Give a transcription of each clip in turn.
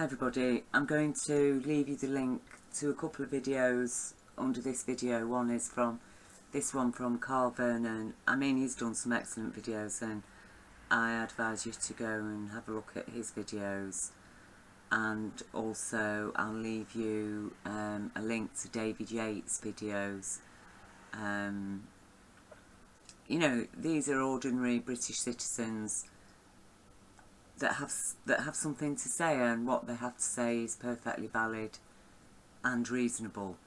Hi everybody, I'm going to leave you the link to a couple of videos under this video. One is from this one from Vernon. I mean, he's done some excellent videos and I advise you to go and have a look at his videos. And also I'll leave you a link to David Yates' videos. You know, these are ordinary British citizens that have something to say, and what they have to say is perfectly valid and reasonable.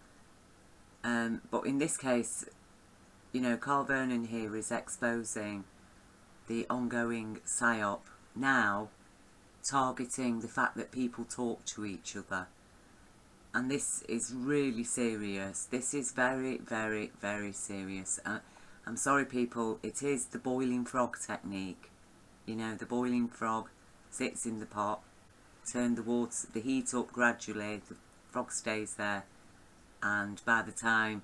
But in this case, you know, Vernon here is exposing the ongoing PSYOP, now targeting the fact that people talk to each other. And this is really serious. This is very, very, very serious. I'm sorry people, it is the boiling frog technique. You know, the boiling frog sits in the pot, turn the heat up gradually, the frog stays there, and by the time,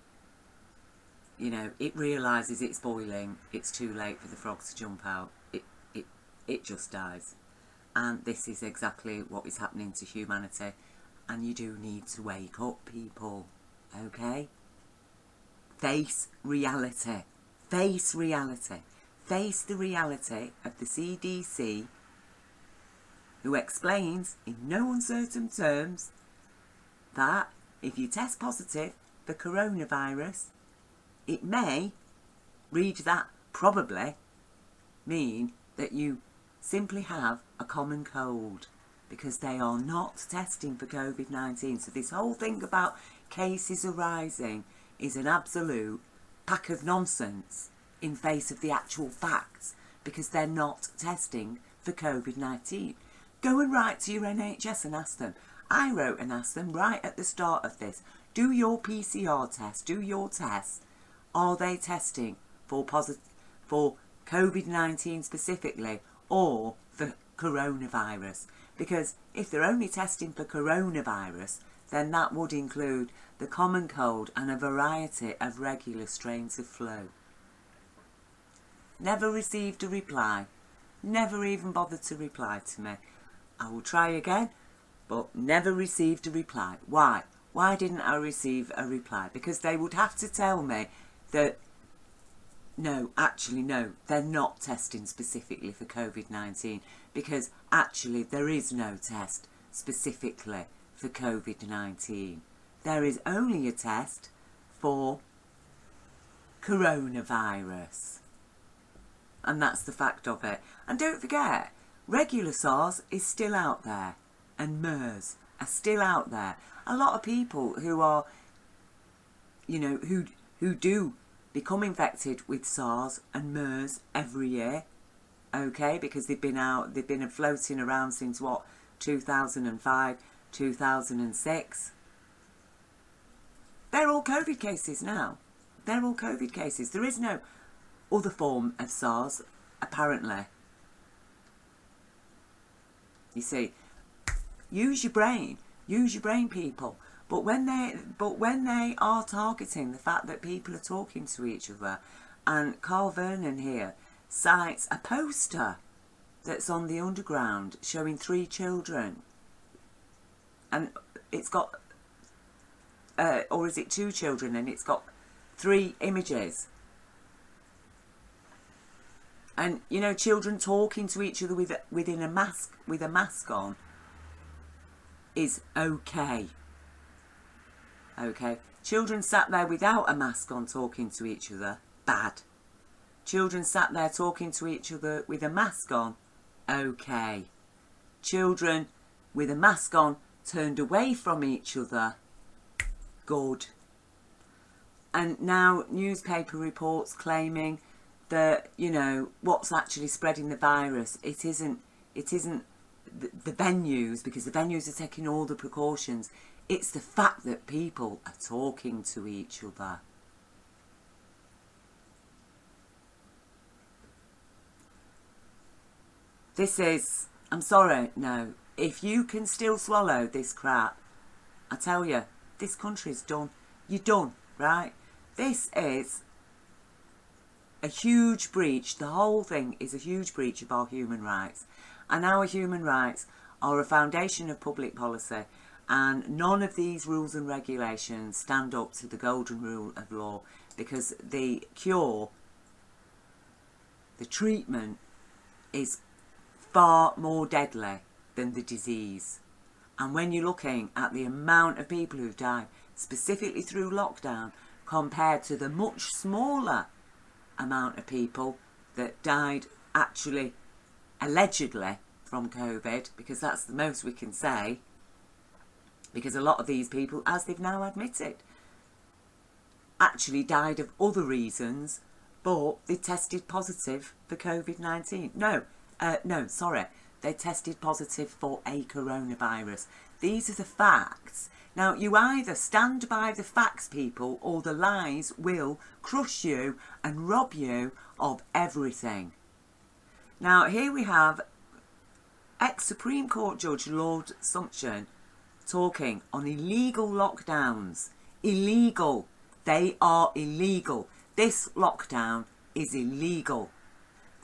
you know, it realises it's boiling, it's too late for the frog to jump out. It just dies. And this is exactly what is happening to humanity. And you do need to wake up, people, okay? Face reality. Face reality. Face the reality of the CDC, who explains in no uncertain terms that if you test positive for coronavirus, it may, read that, probably mean that you simply have a common cold, because they are not testing for COVID-19. So this whole thing about cases arising is an absolute pack of nonsense in face of the actual facts, because they're not testing for COVID-19. Go and write to your NHS and ask them. I wrote and asked them right at the start of this, do your PCR test, do your tests, are they testing for COVID-19 specifically, or for coronavirus? Because if they're only testing for coronavirus, then that would include the common cold and a variety of regular strains of flu. Never received a reply. Never even bothered to reply to me. I will try again, but never received a reply. Why? Why didn't I receive a reply? Because they would have to tell me that, no, actually no, they're not testing specifically for COVID-19, because actually there is no test specifically for COVID-19. There is only a test for coronavirus. And that's the fact of it. And don't forget, regular SARS is still out there, and MERS are still out there. A lot of people who are, you know, who do become infected with SARS and MERS every year, okay, because they've been floating around since what, 2005, 2006. They're all COVID cases now. They're all COVID cases. There is no other form of SARS, apparently. You see, use your brain, people. But when they are targeting the fact that people are talking to each other, and Vernon here cites a poster that's on the underground showing 3 children, and it's got, or is it 2 children, and it's got 3 images. And, you know, children talking to each other with a mask on is okay. Okay. Children sat there without a mask on talking to each other, bad. Children sat there talking to each other with a mask on, okay. Children with a mask on turned away from each other, good. And now newspaper reports claiming that, you know, what's actually spreading the virus, it isn't the venues, because the venues are taking all the precautions. It's the fact that people are talking to each other. This is, I'm sorry, no, if you can still swallow this crap, I tell you, this country's done. You're done, right? This is a huge breach. The whole thing is a huge breach of our human rights. And our human rights are a foundation of public policy, and none of these rules and regulations stand up to the golden rule of law, because the cure, the treatment, is far more deadly than the disease. And when you're looking at the amount of people who've died specifically through lockdown compared to the much smaller amount of people that died actually allegedly from COVID, because that's the most we can say, because a lot of these people, as they've now admitted, actually died of other reasons, but they tested positive for COVID-19. They tested positive for a coronavirus. These are the facts. Now, you either stand by the facts, people, or the lies will crush you and rob you of everything. Now, here we have ex-Supreme Court Judge Lord Sumption talking on illegal lockdowns. Illegal. They are illegal. This lockdown is illegal.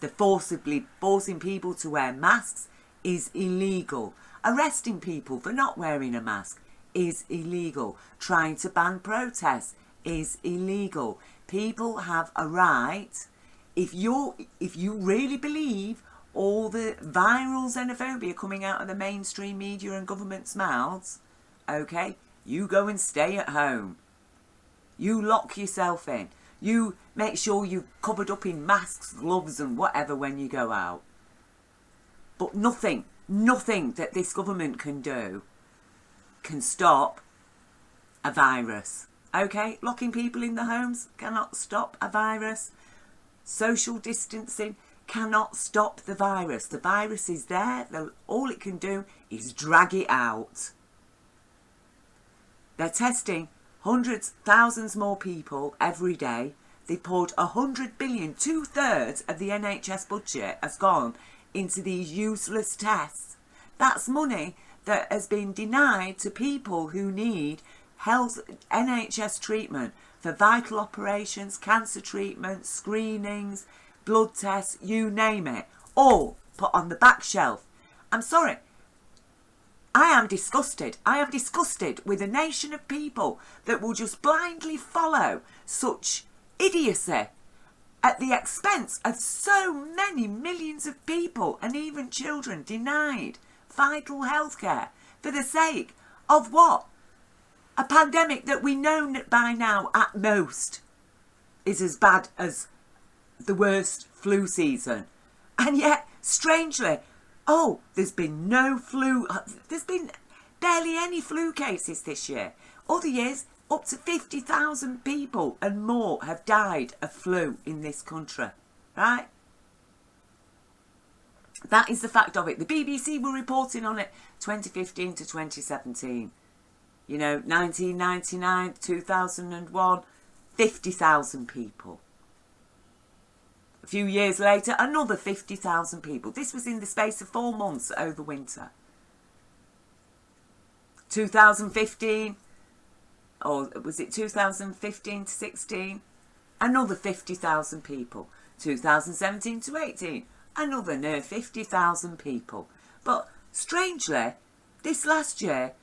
The forcibly forcing people to wear masks is illegal. Arresting people for not wearing a mask is illegal. Trying to ban protests is illegal. People have a right. If you really believe all the viral xenophobia coming out of the mainstream media and government's mouths, okay, you go and stay at home. You lock yourself in. You make sure you're covered up in masks, gloves and whatever when you go out. But nothing that this government can do can stop a virus. Okay, locking people in the homes cannot stop a virus. Social distancing cannot stop the virus. The virus is there. All it can do is drag it out. They're testing hundreds, thousands more people every day. They poured 100 billion, 2/3 of the NHS budget has gone into these useless tests. That's money that has been denied to people who need health NHS treatment for vital operations, cancer treatment, screenings, blood tests, you name it, all put on the back shelf. I'm sorry. I am disgusted. I am disgusted with a nation of people that will just blindly follow such idiocy at the expense of so many millions of people and even children denied vital healthcare for the sake of what? A pandemic that we know by now at most is as bad as the worst flu season. And yet, strangely, there's been no flu. There's been barely any flu cases this year. Other years, up to 50,000 people and more have died of flu in this country. Right? That is the fact of it. The BBC were reporting on it 2015 to 2017. 1999, 2001, 50,000 people. A few years later, another 50,000 people. This was in the space of 4 months over winter. 2015, or was it 2015 to 16? Another 50,000 people. 2017 to 18, another near 50,000 people. But strangely, this last year,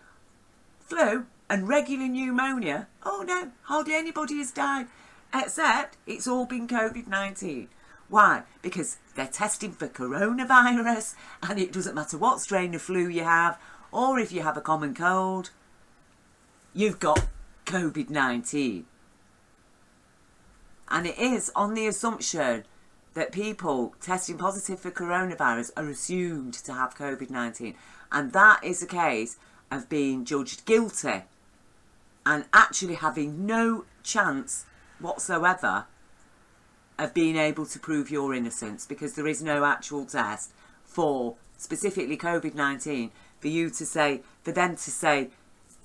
flu and regular pneumonia, hardly anybody has died, except it's all been COVID-19. Why? Because they're testing for coronavirus, and it doesn't matter what strain of flu you have, or if you have a common cold, you've got COVID-19. And it is on the assumption that people testing positive for coronavirus are assumed to have COVID-19. And that is a case of being judged guilty and actually having no chance whatsoever of being able to prove your innocence, because there is no actual test for specifically COVID-19 for them to say,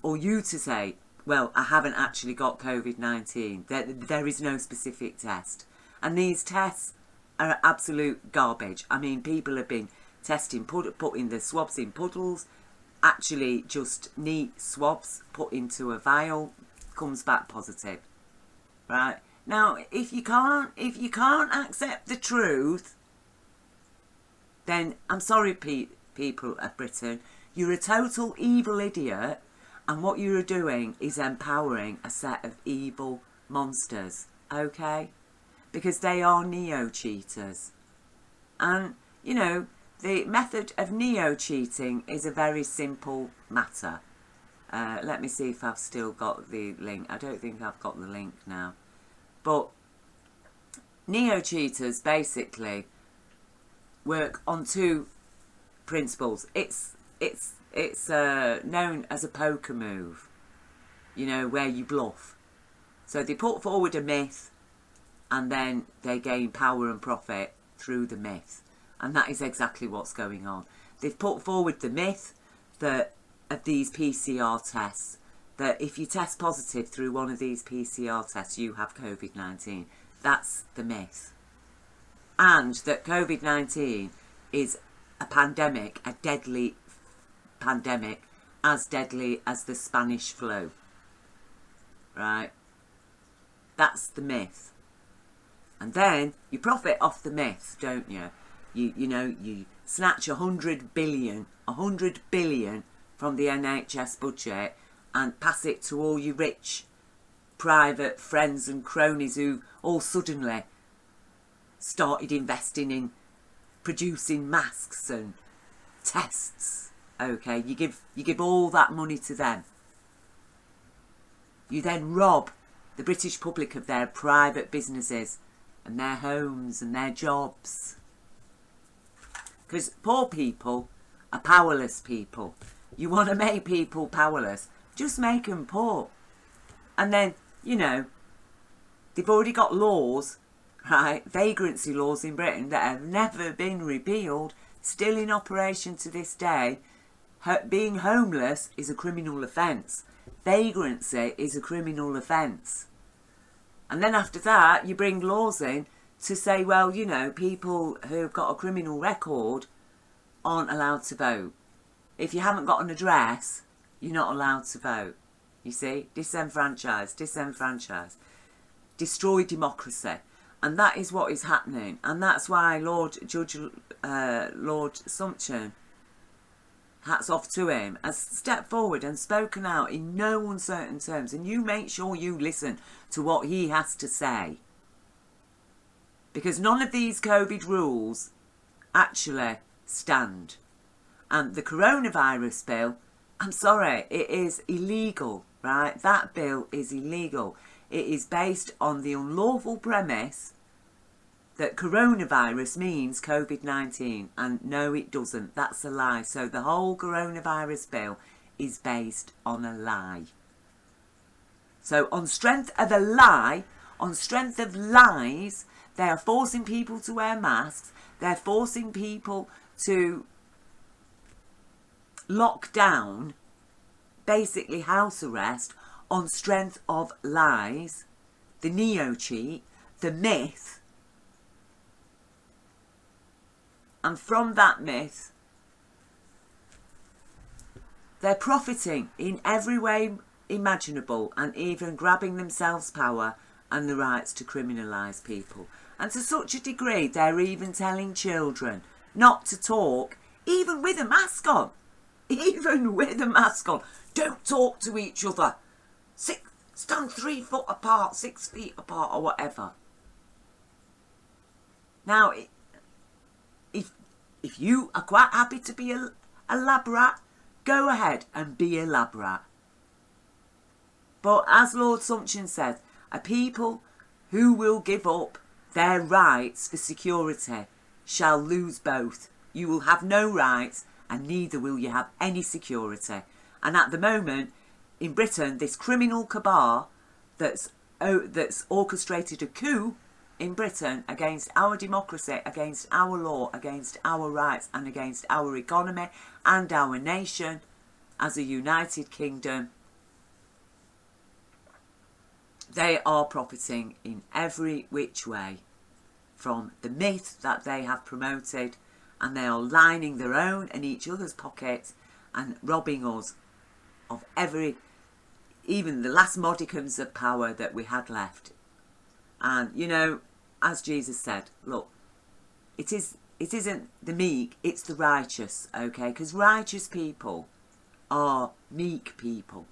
or you to say, well, I haven't actually got COVID-19. There is no specific test. And these tests are absolute garbage. I mean, people have been testing, putting the swabs in puddles, actually just neat swabs put into a vial, comes back positive. Right? Now, if you can't accept the truth, then I'm sorry, people of Britain, You're a total evil idiot, and what you're doing is empowering a set of evil monsters, okay? Because they are neo-cheaters. And, you know, the method of neo-cheating is a very simple matter. Let me see if I've still got the link. I don't think I've got the link now. But neo-cheaters basically work on two principles. It's known as a poker move, you know, where you bluff. So they put forward a myth and then they gain power and profit through the myth. And that is exactly what's going on. They've put forward the myth that of these PCR tests, that if you test positive through one of these PCR tests, you have COVID-19. That's the myth. And that COVID-19 is a pandemic, a deadly pandemic, as deadly as the Spanish flu. Right? That's the myth. And then you profit off the myth, don't you? You know, you snatch 100 billion from the NHS budget and pass it to all you rich private friends and cronies who all suddenly started investing in producing masks and tests. Okay, you give all that money to them. You then rob the British public of their private businesses and their homes and their jobs. Because poor people are powerless people. You want to make people powerless, just make them poor. And then, you know, they've already got laws, right, vagrancy laws in Britain that have never been repealed, still in operation to this day. Being homeless is a criminal offence. Vagrancy is a criminal offence. And then after that, you bring laws in to say, well, you know, people who've got a criminal record aren't allowed to vote. If you haven't got an address, you're not allowed to vote. You see? Disenfranchise. Destroy democracy. And that is what is happening. And that's why Lord Sumption, hats off to him, has stepped forward and spoken out in no uncertain terms. And you make sure you listen to what he has to say. Because none of these COVID rules actually stand. And the coronavirus bill, I'm sorry, it is illegal, right? That bill is illegal. It is based on the unlawful premise that coronavirus means COVID-19. And no, it doesn't. That's a lie. So the whole coronavirus bill is based on a lie. So on strength of a lie, on strength of lies, they are forcing people to wear masks. They're forcing people to lock down, basically house arrest, on strength of lies, the neo-cheat, the myth. And from that myth, they're profiting in every way imaginable and even grabbing themselves power and the rights to criminalise people. And to such a degree, they're even telling children not to talk, even with a mask on. Even with a mask on. Don't talk to each other. Stand 3 foot apart, 6 feet apart or whatever. Now, if you are quite happy to be a lab rat, go ahead and be a lab rat. But as Lord Sumption said, a people who will give up their rights for security shall lose both. You will have no rights and neither will you have any security. And at the moment, in Britain, this criminal cabal that's orchestrated a coup in Britain against our democracy, against our law, against our rights and against our economy and our nation as a united kingdom, they are profiting in every which way from the myth that they have promoted, and they are lining their own and each other's pockets and robbing us of even the last modicums of power that we had left. And, you know, as Jesus said, look, it is it isn't the meek, it's the righteous, okay? Because righteous people are meek people,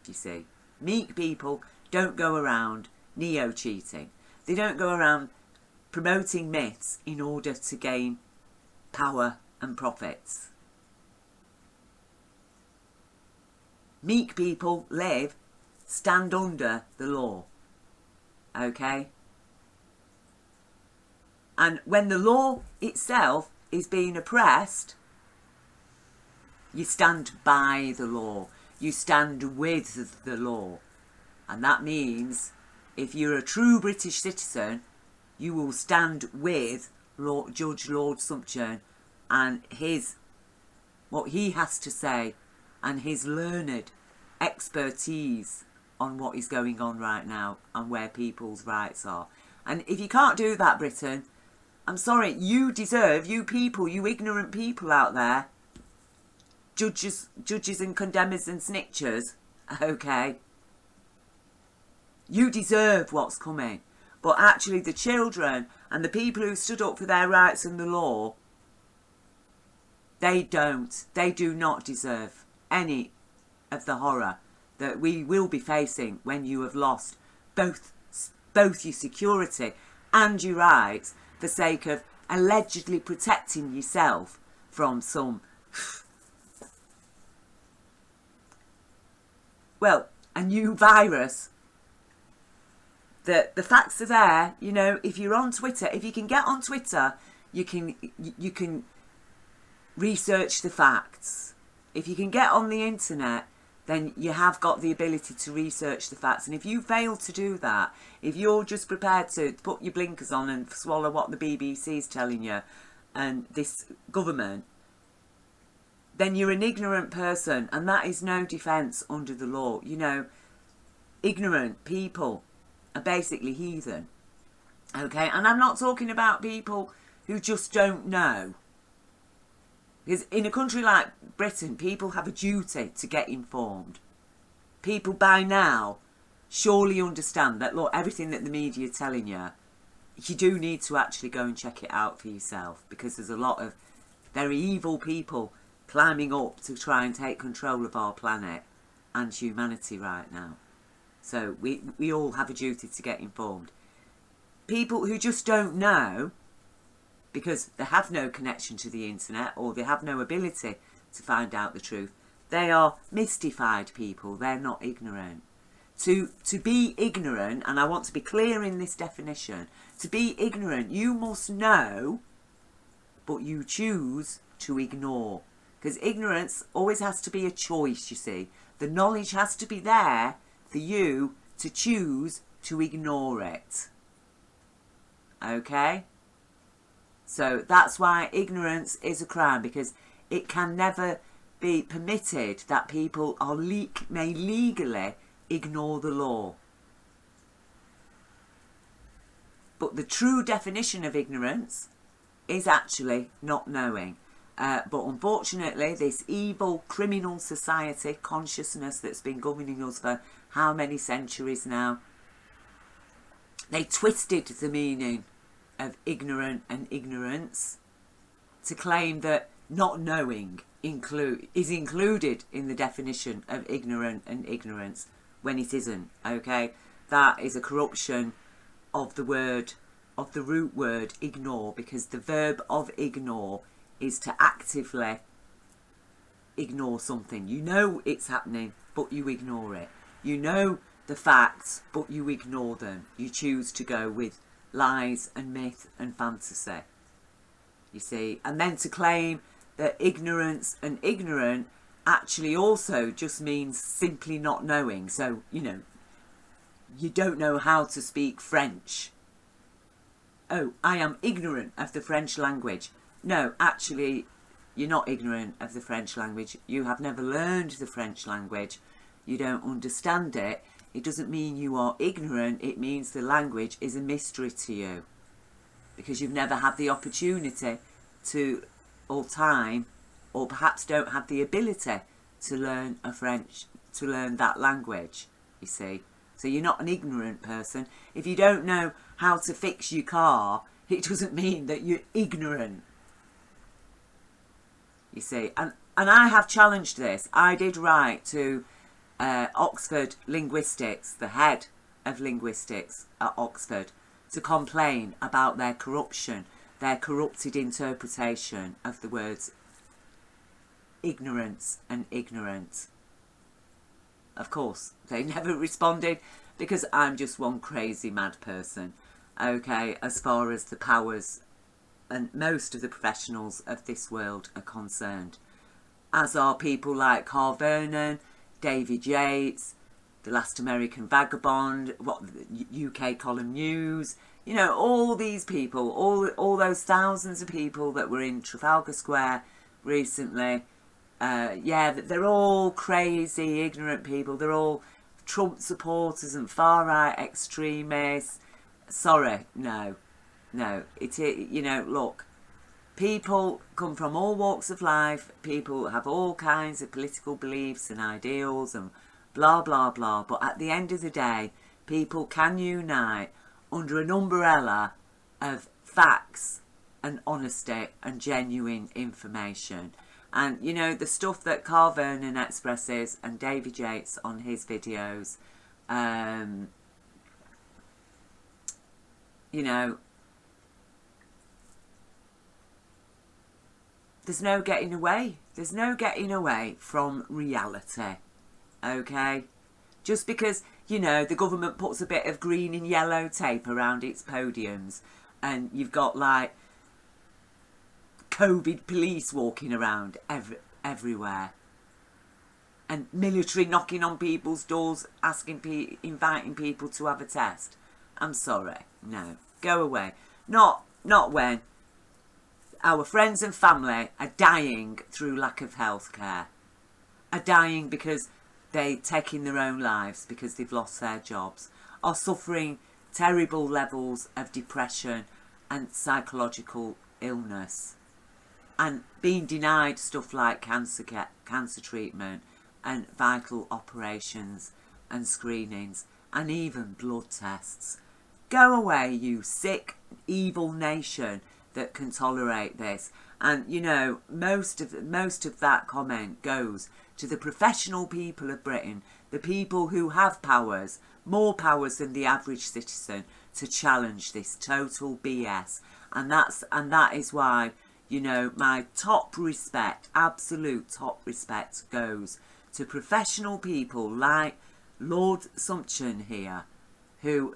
you see. Meek people don't go around neo-cheating. They don't go around promoting myths in order to gain power and profits. Meek people stand under the law, okay? And when the law itself is being oppressed, you stand by the law. You stand with the law. And that means if you're a true British citizen, you will stand with Judge Lord Sumption and what he has to say and his learned expertise on what is going on right now and where people's rights are. And if you can't do that, Britain, I'm sorry, you people, you ignorant people out there, judges and condemners and snitchers, okay, you deserve what's coming. But actually the children and the people who stood up for their rights and the law, they do not deserve any of the horror that we will be facing when you have lost both your security and your rights for sake of allegedly protecting yourself from some, well, a new virus. The facts are there, you know. If you're on Twitter, if you can get on Twitter, you can research the facts. If you can get on the internet, then you have got the ability to research the facts. And if you fail to do that, if you're just prepared to put your blinkers on and swallow what the BBC is telling you and this government, then you're an ignorant person, and that is no defence under the law. You know, ignorant people are basically heathen, okay? And I'm not talking about people who just don't know. Because in a country like Britain, people have a duty to get informed. People by now surely understand that, look, everything that the media are telling you, you do need to actually go and check it out for yourself, because there's a lot of very evil people climbing up to try and take control of our planet and humanity right now. So we all have a duty to get informed. People who just don't know, because they have no connection to the internet or they have no ability to find out the truth, they are mystified people. They're not ignorant. To be ignorant, and I want to be clear in this definition, to be ignorant, you must know, but you choose to ignore. Because ignorance always has to be a choice, you see. The knowledge has to be there for you to choose to ignore it. Okay? So that's why ignorance is a crime, because it can never be permitted that people may legally ignore the law. But the true definition of ignorance is actually not knowing. But unfortunately, this evil criminal society consciousness that's been governing us for how many centuries now, they twisted the meaning of ignorant and ignorance to claim that not knowing is included in the definition of ignorant and ignorance, when it isn't, okay? That is a corruption of the root word ignore, because the verb of ignore is to actively ignore something. You know it's happening, but you ignore it. You know the facts, but you ignore them. You choose to go with lies and myth and fantasy, you see. And then to claim that ignorance and ignorant actually also just means simply not knowing. So, you know, you don't know how to speak French. Oh, I am ignorant of the French language. No, actually, you're not ignorant of the French language. You have never learned the French language. You don't understand it. It doesn't mean you are ignorant. It means the language is a mystery to you, because you've never had the opportunity to, or time, or perhaps don't have the ability to learn that language, you see. So you're not an ignorant person. If you don't know how to fix your car, it doesn't mean that you're ignorant. you see. And I have challenged this. I did write to Oxford Linguistics, the head of linguistics at Oxford, to complain about their corruption, their corrupted interpretation of the words ignorance and ignorant. Of course, they never responded, because I'm just one crazy mad person, okay, as far as the powers and most of the professionals of this world are concerned. As are people like Vernon, David Yates, the last American vagabond, UK Column News, you know, all these people, all those thousands of people that were in Trafalgar Square recently. Yeah, they're all crazy, ignorant people. They're all Trump supporters and far-right extremists. Sorry, no. You know, look, people come from all walks of life. People have all kinds of political beliefs and ideals and blah, blah, blah. But at the end of the day, people can unite under an umbrella of facts and honesty and genuine information. And, you know, the stuff that Vernon expresses and David Yates on his videos, you know, there's no getting away. There's no getting away from reality, okay? Just because, you know, the government puts a bit of green and yellow tape around its podiums and you've got, like, COVID police walking around everywhere, and military knocking on people's doors, inviting people to have a test. I'm sorry, no, go away. Not when our friends and family are dying through lack of health care, are dying because they're taking their own lives because they've lost their jobs, are suffering terrible levels of depression and psychological illness, and being denied stuff like cancer treatment and vital operations and screenings and even blood tests. Go away, you sick, evil nation that can tolerate this. And, you know, most of that comment goes to the professional people of Britain, the people who have powers, more powers than the average citizen, to challenge this total BS. And that is why, you know, my top respect, absolute top respect, goes to professional people like Lord Sumption here, who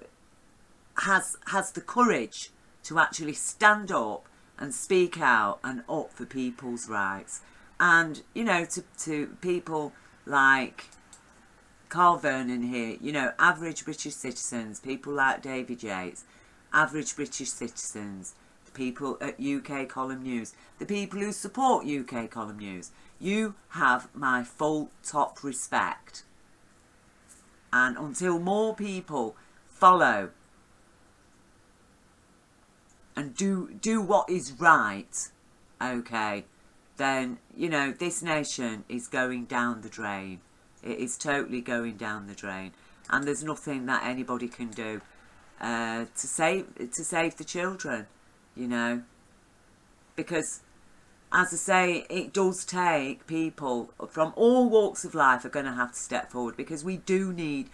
has the courage to actually stand up and speak out and up for people's rights. And, you know, to people like Vernon here, you know, average British citizens, people like David Yates, average British citizens, people at UK Column News, the people who support UK Column News, you have my full top respect. And until more people follow and do what is right, okay, then, you know, this nation is going down the drain. It is totally going down the drain, and there's nothing that anybody can do to save the children. You know, because, as I say, it does take people from all walks of life are going to have to step forward, because we need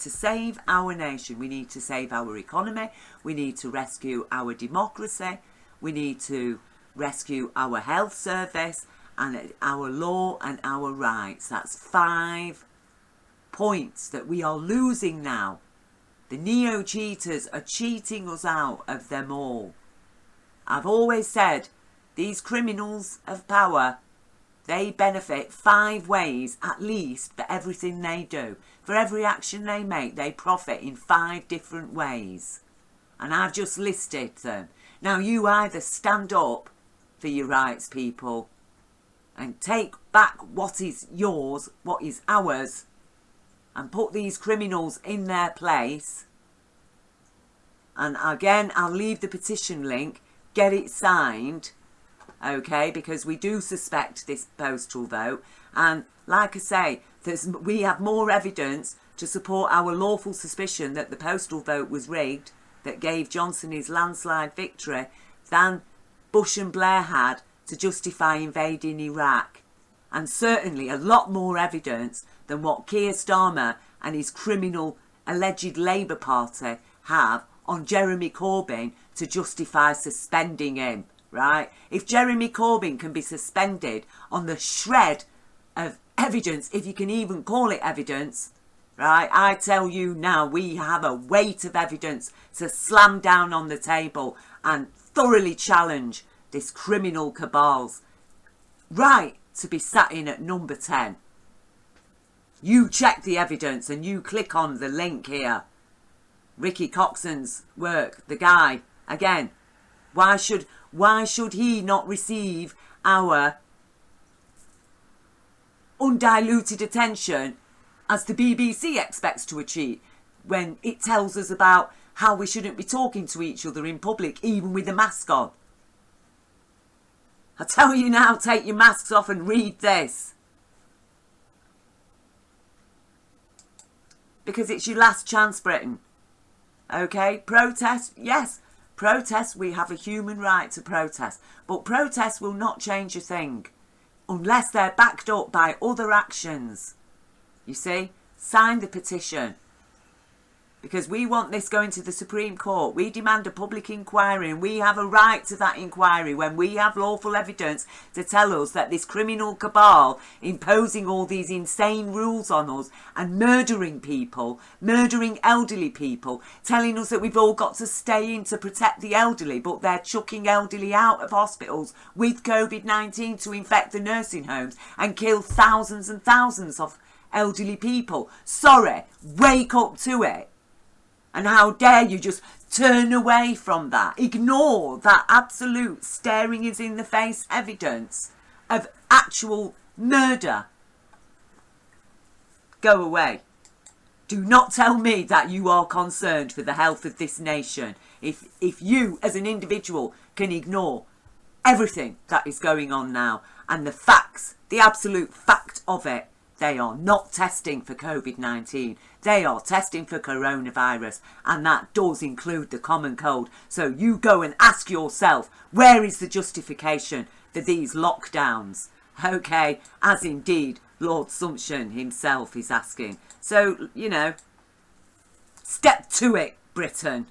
to save our nation, we need to save our economy, we need to rescue our democracy, we need to rescue our health service and our law and our rights. That's 5 points that we are losing now. The neo-cheaters are cheating us out of them all. I've always said, these criminals of power, they benefit 5 ways at least for everything they do. For every action they make, they profit in 5 different ways. And I've just listed them. Now you either stand up for your rights, people, and take back what is yours, what is ours, and put these criminals in their place. And again, I'll leave the petition link. Get it signed, okay, because we do suspect this postal vote. And like I say, we have more evidence to support our lawful suspicion that the postal vote was rigged, that gave Johnson his landslide victory, than Bush and Blair had to justify invading Iraq, and certainly a lot more evidence than what Keir Starmer and his criminal alleged Labour Party have on Jeremy Corbyn to justify suspending him, right? If Jeremy Corbyn can be suspended on the shred of evidence, if you can even call it evidence, right, I tell you now, we have a weight of evidence to slam down on the table and thoroughly challenge this criminal cabal's right to be sat in at number 10. You check the evidence and you click on the link here. Ricky Coxon's work, the guy, again, why should he not receive our undiluted attention as the BBC expects to achieve when it tells us about how we shouldn't be talking to each other in public, even with a mask on? I tell you now, take your masks off and read this. Because it's your last chance, Britain. Okay? Protest, yes. Protest, we have a human right to protest. But protest will not change a thing unless they're backed up by other actions. You see? Sign the petition. Because we want this going to the Supreme Court. We demand a public inquiry, and we have a right to that inquiry when we have lawful evidence to tell us that this criminal cabal imposing all these insane rules on us and murdering people, murdering elderly people, telling us that we've all got to stay in to protect the elderly, but they're chucking elderly out of hospitals with COVID-19 to infect the nursing homes and kill thousands and thousands of elderly people. Sorry, wake up to it. And how dare you just turn away from that? Ignore that absolute staring us in the face evidence of actual murder. Go away. Do not tell me that you are concerned for the health of this nation. If you as an individual can ignore everything that is going on now and the facts, the absolute fact of it, they are not testing for COVID-19. They are testing for coronavirus, and that does include the common cold. So you go and ask yourself, where is the justification for these lockdowns? Okay, as indeed Lord Sumption himself is asking. So, you know, step to it, Britain.